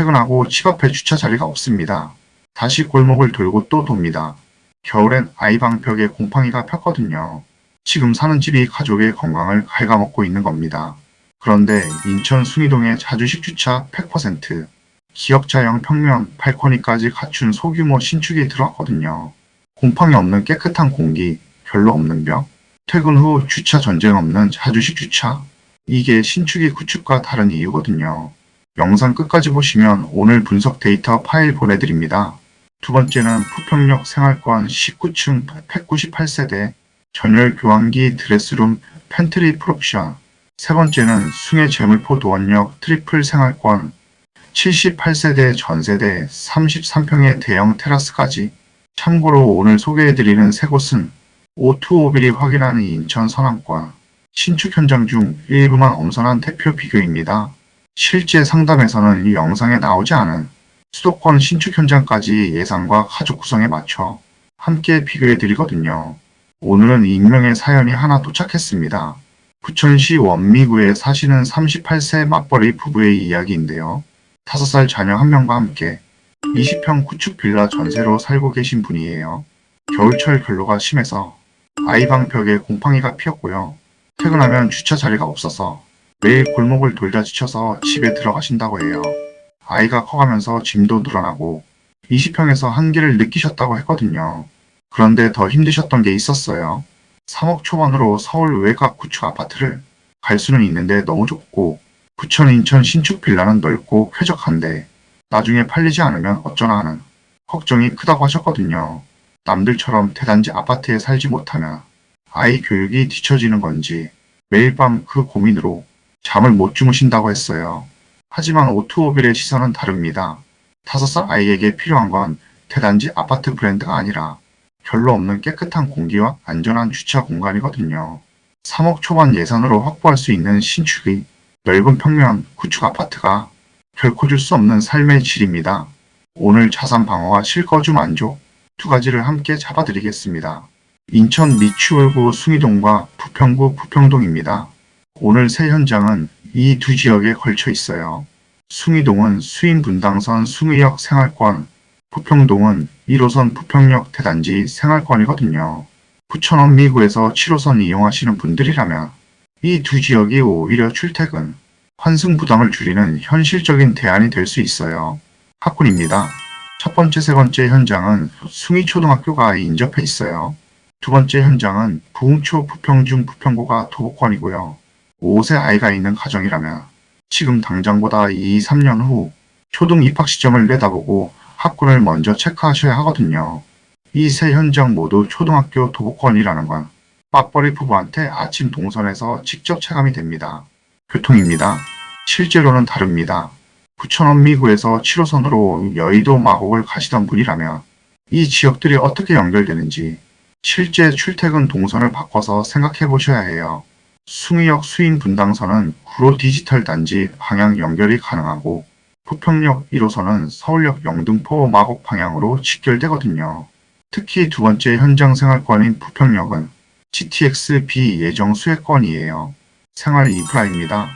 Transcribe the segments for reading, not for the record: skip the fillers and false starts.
퇴근하고 집 앞에 주차 자리가 없습니다. 다시 골목을 돌고 또 돕니다. 겨울엔 아이방 벽에 곰팡이가 폈거든요. 지금 사는 집이 가족의 건강을 갉아먹고 있는 겁니다. 그런데 인천 숭이동의 자주식 주차 100%, 기역자형 평면 발코니까지 갖춘 소규모 신축이 들어왔거든요. 곰팡이 없는 깨끗한 공기, 별로 없는 벽, 퇴근 후 주차 전쟁 없는 자주식 주차. 이게 신축이 구축과 다른 이유거든요. 영상 끝까지 보시면 오늘 분석 데이터 파일 보내드립니다. 두 번째는 부평역 생활권 19층 198세대 전열 교환기 드레스룸 팬트리 풀옵션. 세 번째는 숭해 제물포 도원역 트리플 생활권 78세대 전세대 33평의 대형 테라스까지. 참고로 오늘 소개해드리는 세 곳은 오투오빌이 확인하는 인천 서남권. 신축 현장 중 일부만 엄선한 대표 비교입니다. 실제 상담에서는 이 영상에 나오지 않은 수도권 신축 현장까지 예상과 가족 구성에 맞춰 함께 비교해 드리거든요. 오늘은 익명의 사연이 하나 도착했습니다. 부천시 원미구에 사시는 38세 맞벌이 부부의 이야기인데요. 5살 자녀 1명과 함께 20평 구축 빌라 전세로 살고 계신 분이에요. 겨울철 결로가 심해서 아이방 벽에 곰팡이가 피었고요. 퇴근하면 주차 자리가 없어서 매일 골목을 돌다 지쳐서 집에 들어가신다고 해요. 아이가 커가면서 짐도 늘어나고 20평에서 한계를 느끼셨다고 했거든요. 그런데 더 힘드셨던 게 있었어요. 3억 초반으로 서울 외곽 구축 아파트를 갈 수는 있는데 너무 좁고 부천 인천 신축 빌라는 넓고 쾌적한데 나중에 팔리지 않으면 어쩌나 하는 걱정이 크다고 하셨거든요. 남들처럼 대단지 아파트에 살지 못하면 아이 교육이 뒤처지는 건지 매일 밤 그 고민으로 잠을 못 주무신다고 했어요. 하지만 오투오빌의 시선은 다릅니다. 5살 아이에게 필요한 건 대단지 아파트 브랜드가 아니라 별로 없는 깨끗한 공기와 안전한 주차 공간이거든요. 3억 초반 예산으로 확보할 수 있는 신축의 넓은 평면 구축 아파트가 결코 줄 수 없는 삶의 질입니다. 오늘 자산 방어와 실거주 만족 두 가지를 함께 잡아드리겠습니다. 인천 미추홀구 숭이동과 부평구 부평동입니다. 오늘 세 현장은 이 두 지역에 걸쳐 있어요. 숭이동은 수인 분당선 숭이역 생활권, 부평동은 1호선 부평역 대단지 생활권이거든요. 부천원 미구에서 7호선 이용하시는 분들이라면 이 두 지역이 오히려 출퇴근, 환승 부담을 줄이는 현실적인 대안이 될 수 있어요. 학군입니다. 첫 번째, 세 번째 현장은 숭이초등학교가 인접해 있어요. 두 번째 현장은 부흥초 부평중 부평고가 도보권이고요. 5세 아이가 있는 가정이라면 지금 당장보다 2, 3년 후 초등 입학 시점을 내다보고 학군을 먼저 체크하셔야 하거든요. 이 세 현장 모두 초등학교 도보권이라는 건 맞벌이 부부한테 아침 동선에서 직접 체감이 됩니다. 교통입니다. 실제로는 다릅니다. 부천원 미구에서 7호선으로 여의도 마곡을 가시던 분이라면 이 지역들이 어떻게 연결되는지 실제 출퇴근 동선을 바꿔서 생각해 보셔야 해요. 숭이역 수인 분당선은 구로 디지털 단지 방향 연결이 가능하고 부평역 1호선은 서울역 영등포 마곡 방향으로 직결되거든요. 특히 두 번째 현장 생활권인 부평역은 GTX 비예정 수혜권이에요. 생활 인프라입니다.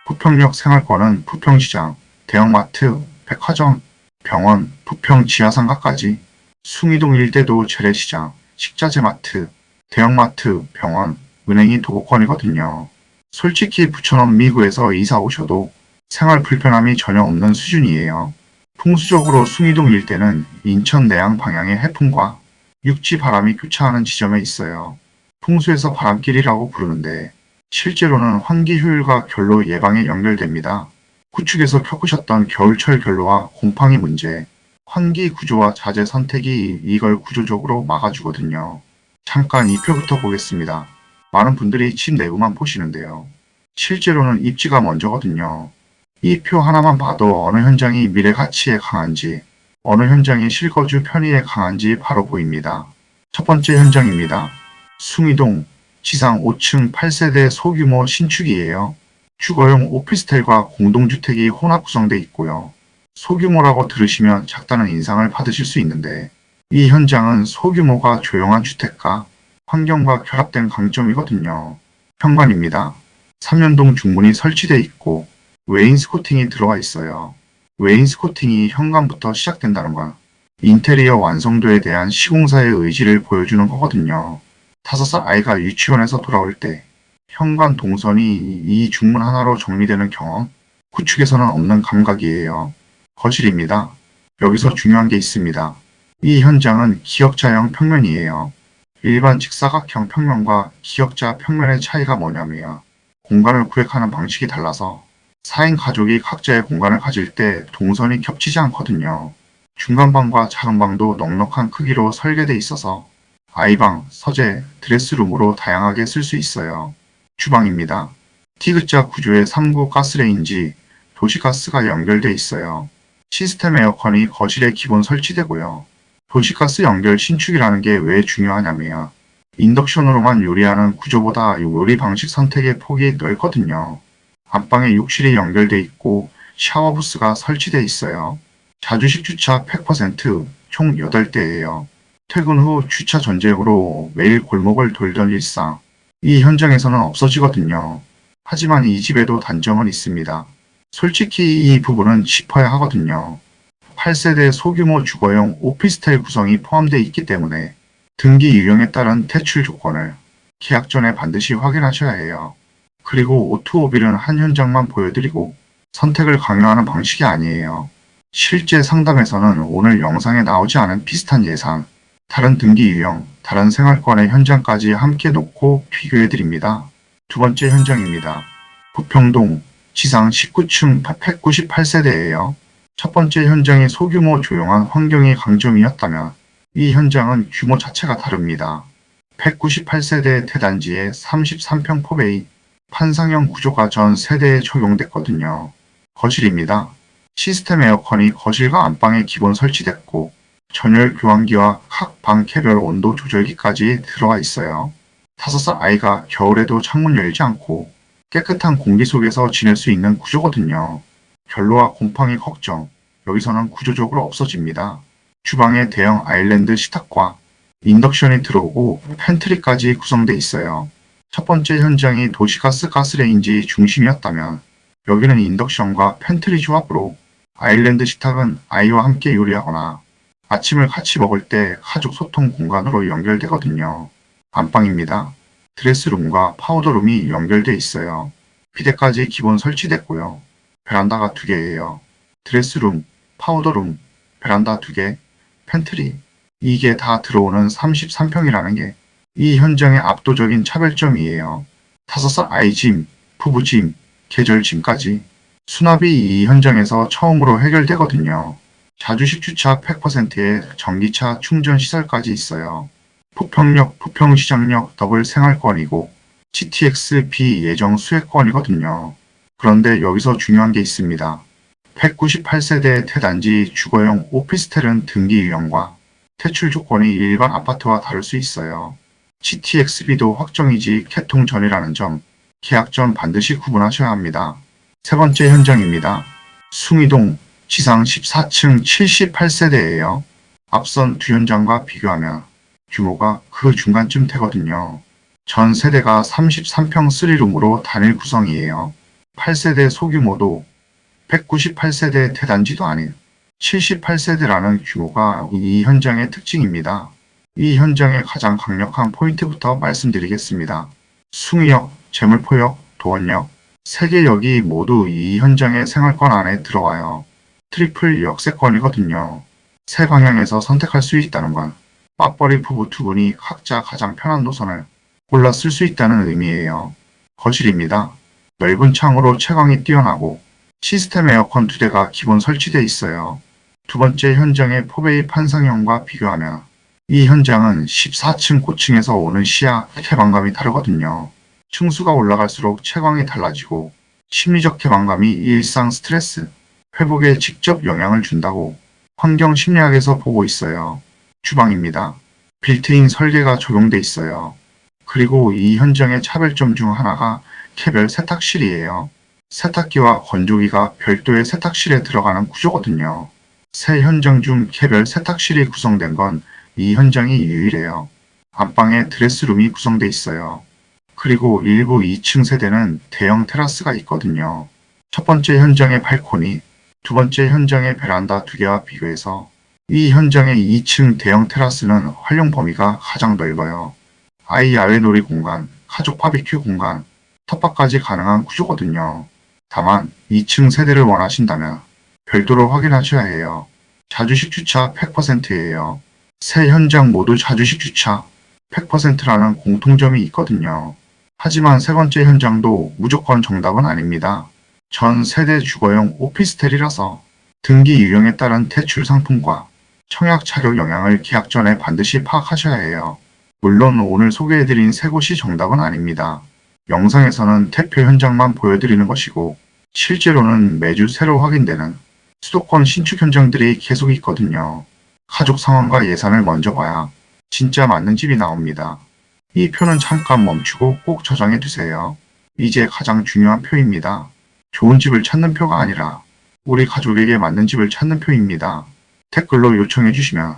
부평역 생활권은 부평시장, 대형마트, 백화점, 병원, 부평 지하상가까지 숭이동 일대도 재래시장, 식자재마트, 대형마트, 병원, 은행이 도보권이거든요. 솔직히 부천원 미구에서 이사 오셔도 생활 불편함이 전혀 없는 수준이에요. 풍수적으로 숭이동 일대는 인천 내양 방향의 해풍과 육지 바람이 교차하는 지점에 있어요. 풍수에서 바람길이라고 부르는데 실제로는 환기 효율과 결로 예방에 연결됩니다. 구축에서 겪으셨던 겨울철 결로와 곰팡이 문제, 환기 구조와 자재 선택이 이걸 구조적으로 막아주거든요. 잠깐 이 표부터 보겠습니다. 많은 분들이 집 내부만 보시는데요. 실제로는 입지가 먼저거든요. 이 표 하나만 봐도 어느 현장이 미래 가치에 강한지, 어느 현장이 실거주 편의에 강한지 바로 보입니다. 첫 번째 현장입니다. 숭이동 지상 5층 8세대 소규모 신축이에요. 주거용 오피스텔과 공동주택이 혼합 구성되어 있고요. 소규모라고 들으시면 작다는 인상을 받으실 수 있는데 이 현장은 소규모가 조용한 주택과 환경과 결합된 강점이거든요. 현관입니다. 3연동 중문이 설치되어 있고 웨인스코팅이 들어가 있어요. 웨인스코팅이 현관부터 시작된다는 건 인테리어 완성도에 대한 시공사의 의지를 보여주는 거거든요. 5살 아이가 유치원에서 돌아올 때 현관 동선이 이 중문 하나로 정리되는 경험, 구축에서는 없는 감각이에요. 거실입니다. 여기서 중요한 게 있습니다. 이 현장은 기역자형 평면이에요. 일반 직사각형 평면과 기역자 평면의 차이가 뭐냐면 공간을 구획하는 방식이 달라서 4인 가족이 각자의 공간을 가질 때 동선이 겹치지 않거든요. 중간방과 작은방도 넉넉한 크기로 설계돼 있어서 아이방, 서재, 드레스룸으로 다양하게 쓸 수 있어요. 주방입니다. T자 구조의 3구 가스레인지, 도시가스가 연결돼 있어요. 시스템 에어컨이 거실에 기본 설치되고요. 도시가스 연결 신축이라는 게 왜 중요하냐면 인덕션으로만 요리하는 구조보다 요리 방식 선택의 폭이 넓거든요. 안방에 욕실이 연결돼 있고 샤워 부스가 설치돼 있어요. 자주식 주차 100%, 총 8대예요. 퇴근 후 주차 전쟁으로 매일 골목을 돌던 일상. 이 현장에서는 없어지거든요. 하지만 이 집에도 단점은 있습니다. 솔직히 이 부분은 짚어야 하거든요. 8세대 소규모 주거용 오피스텔 구성이 포함되어 있기 때문에 등기 유형에 따른 대출 조건을 계약 전에 반드시 확인하셔야 해요. 그리고 O2O 빌은 한 현장만 보여드리고 선택을 강요하는 방식이 아니에요. 실제 상담에서는 오늘 영상에 나오지 않은 비슷한 예상, 다른 등기 유형, 다른 생활권의 현장까지 함께 놓고 비교해드립니다. 두 번째 현장입니다. 부평동 지상 19층 198세대예요. 첫 번째 현장이 소규모 조용한 환경이 강점이었다면 이 현장은 규모 자체가 다릅니다. 198세대 대단지에 33평 포베이, 판상형 구조가 전 세대에 적용됐거든요. 거실입니다. 시스템 에어컨이 거실과 안방에 기본 설치됐고 전열 교환기와 각 방 개별 온도 조절기까지 들어가 있어요. 5살 아이가 겨울에도 창문 열지 않고 깨끗한 공기 속에서 지낼 수 있는 구조거든요. 결로와 곰팡이 걱정, 여기서는 구조적으로 없어집니다. 주방에 대형 아일랜드 식탁과 인덕션이 들어오고 팬트리까지 구성되어 있어요. 첫 번째 현장이 도시가스 가스레인지 중심이었다면 여기는 인덕션과 팬트리 조합으로 아일랜드 식탁은 아이와 함께 요리하거나 아침을 같이 먹을 때 가족 소통 공간으로 연결되거든요. 안방입니다. 드레스룸과 파우더룸이 연결돼 있어요. 비데까지 기본 설치됐고요. 베란다가 2개예요. 드레스룸, 파우더룸, 베란다 2개, 팬트리. 이게 다 들어오는 33평이라는 게 이 현장의 압도적인 차별점이에요. 5살 아이 짐, 부부 짐, 계절 짐까지 수납이 이 현장에서 처음으로 해결되거든요. 자주식 주차 100%에 전기차 충전 시설까지 있어요. 부평역, 부평시장역 더블 생활권이고 GTX B 예정 수혜권이거든요. 그런데 여기서 중요한 게 있습니다. 198세대 대단지 주거용 오피스텔은 등기 유형과 대출 조건이 일반 아파트와 다를 수 있어요. GTX-B도 확정이지 개통 전이라는 점, 계약 전 반드시 구분하셔야 합니다. 세 번째 현장입니다. 숭이동 지상 14층 78세대예요. 앞선 두 현장과 비교하면 규모가 그 중간쯤 되거든요. 전 세대가 33평 3룸으로 단일 구성이에요. 8세대 소규모도 198세대 대단지도 아닌 78세대라는 규모가 이 현장의 특징입니다. 이 현장의 가장 강력한 포인트부터 말씀드리겠습니다. 숭이역, 제물포역, 도원역, 3개 역이 모두 이 현장의 생활권 안에 들어와요. 트리플 역세권이거든요. 세 방향에서 선택할 수 있다는 건 맞벌이 부부 2분이 각자 가장 편한 노선을 골라 쓸 수 있다는 의미예요. 거실입니다. 넓은 창으로 채광이 뛰어나고 시스템 에어컨 2대가 기본 설치되어 있어요. 두 번째 현장의 포베이 판상형과 비교하면 이 현장은 14층 고층에서 오는 시야 개방감이 다르거든요. 층수가 올라갈수록 채광이 달라지고 심리적 개방감이 일상 스트레스, 회복에 직접 영향을 준다고 환경 심리학에서 보고 있어요. 주방입니다. 빌트인 설계가 적용돼 있어요. 그리고 이 현장의 차별점 중 하나가 개별 세탁실이에요. 세탁기와 건조기가 별도의 세탁실에 들어가는 구조거든요. 세 현장 중 개별 세탁실이 구성된 건 이 현장이 유일해요. 안방에 드레스룸이 구성돼 있어요. 그리고 일부 2층 세대는 대형 테라스가 있거든요. 첫 번째 현장의 발코니, 두 번째 현장의 베란다 두 개와 비교해서 이 현장의 2층 대형 테라스는 활용 범위가 가장 넓어요. 아이 야외 놀이 공간, 가족 바비큐 공간, 텃밭까지 가능한 구조거든요. 다만 2층 세대를 원하신다면 별도로 확인하셔야 해요. 자주식 주차 100%예요. 세 현장 모두 자주식 주차 100%라는 공통점이 있거든요. 하지만 세 번째 현장도 무조건 정답은 아닙니다. 전 세대 주거용 오피스텔이라서 등기 유형에 따른 대출 상품과 청약 자격 영향을 계약 전에 반드시 파악하셔야 해요. 물론 오늘 소개해드린 세 곳이 정답은 아닙니다. 영상에서는 대표 현장만 보여드리는 것이고 실제로는 매주 새로 확인되는 수도권 신축 현장들이 계속 있거든요. 가족 상황과 예산을 먼저 봐야 진짜 맞는 집이 나옵니다. 이 표는 잠깐 멈추고 꼭 저장해 두세요. 이제 가장 중요한 표입니다. 좋은 집을 찾는 표가 아니라 우리 가족에게 맞는 집을 찾는 표입니다. 댓글로 요청해 주시면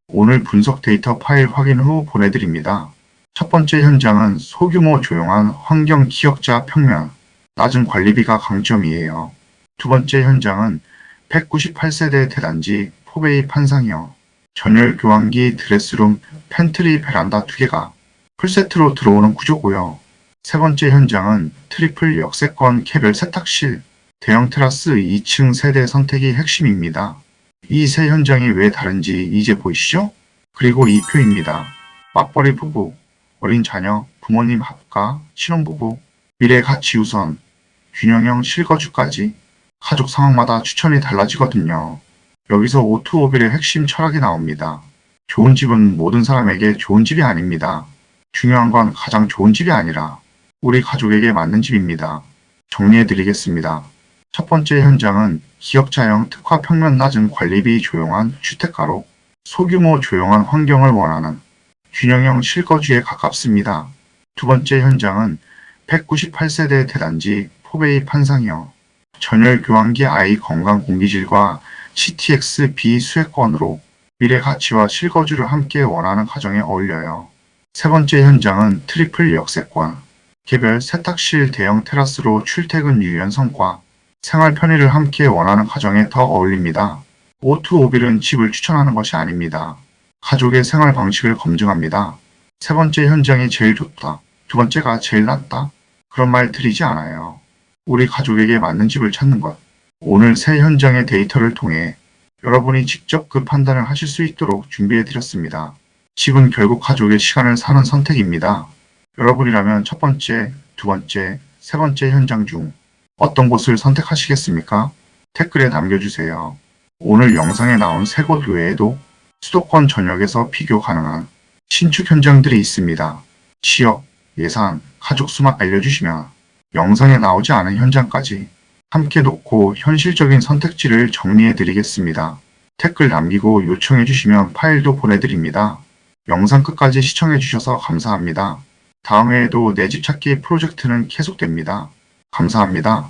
오늘 분석 데이터 파일 확인 후 보내드립니다. 첫 번째 현장은 소규모 조용한 환경 기역자 평면, 낮은 관리비가 강점이에요. 두 번째 현장은 198세대 대단지 포베이 판상형, 전열 교환기, 드레스룸, 팬트리, 베란다 2개가 풀세트로 들어오는 구조고요. 세 번째 현장은 트리플 역세권 개별 세탁실, 대형 테라스 2층 세대 선택이 핵심입니다. 이 세 현장이 왜 다른지 이제 보이시죠? 그리고 이 표입니다. 맞벌이 부부, 어린 자녀, 부모님 합가, 신혼부부, 미래 가치 우선, 균형형 실거주까지 가족 상황마다 추천이 달라지거든요. 여기서 오투오빌의 핵심 철학이 나옵니다. 좋은 집은 모든 사람에게 좋은 집이 아닙니다. 중요한 건 가장 좋은 집이 아니라 우리 가족에게 맞는 집입니다. 정리해드리겠습니다. 첫 번째 현장은 기역자형 특화 평면 낮은 관리비 조용한 주택가로 소규모 조용한 환경을 원하는 균형형 실거주에 가깝습니다. 두 번째 현장은 198세대 대단지 포베이 판상형, 전열 교환기 아이 건강 공기질과 CTX 비수혜권으로 미래 가치와 실거주를 함께 원하는 가정에 어울려요. 세 번째 현장은 트리플 역세권, 개별 세탁실 대형 테라스로 출퇴근 유연성과 생활 편의를 함께 원하는 가정에 더 어울립니다. 오투오빌은 집을 추천하는 것이 아닙니다. 가족의 생활 방식을 검증합니다. 세 번째 현장이 제일 좋다, 두 번째가 제일 낫다, 그런 말 드리지 않아요. 우리 가족에게 맞는 집을 찾는 것. 오늘 세 현장의 데이터를 통해 여러분이 직접 그 판단을 하실 수 있도록 준비해드렸습니다. 집은 결국 가족의 시간을 사는 선택입니다. 여러분이라면 첫 번째, 두 번째, 세 번째 현장 중 어떤 곳을 선택하시겠습니까? 댓글에 남겨주세요. 오늘 영상에 나온 세 곳 외에도 수도권 전역에서 비교 가능한 신축 현장들이 있습니다. 지역, 예산, 가족 수만 알려주시면 영상에 나오지 않은 현장까지 함께 놓고 현실적인 선택지를 정리해 드리겠습니다. 댓글 남기고 요청해 주시면 파일도 보내드립니다. 영상 끝까지 시청해 주셔서 감사합니다. 다음 해에도 내 집 찾기 프로젝트는 계속됩니다. 감사합니다.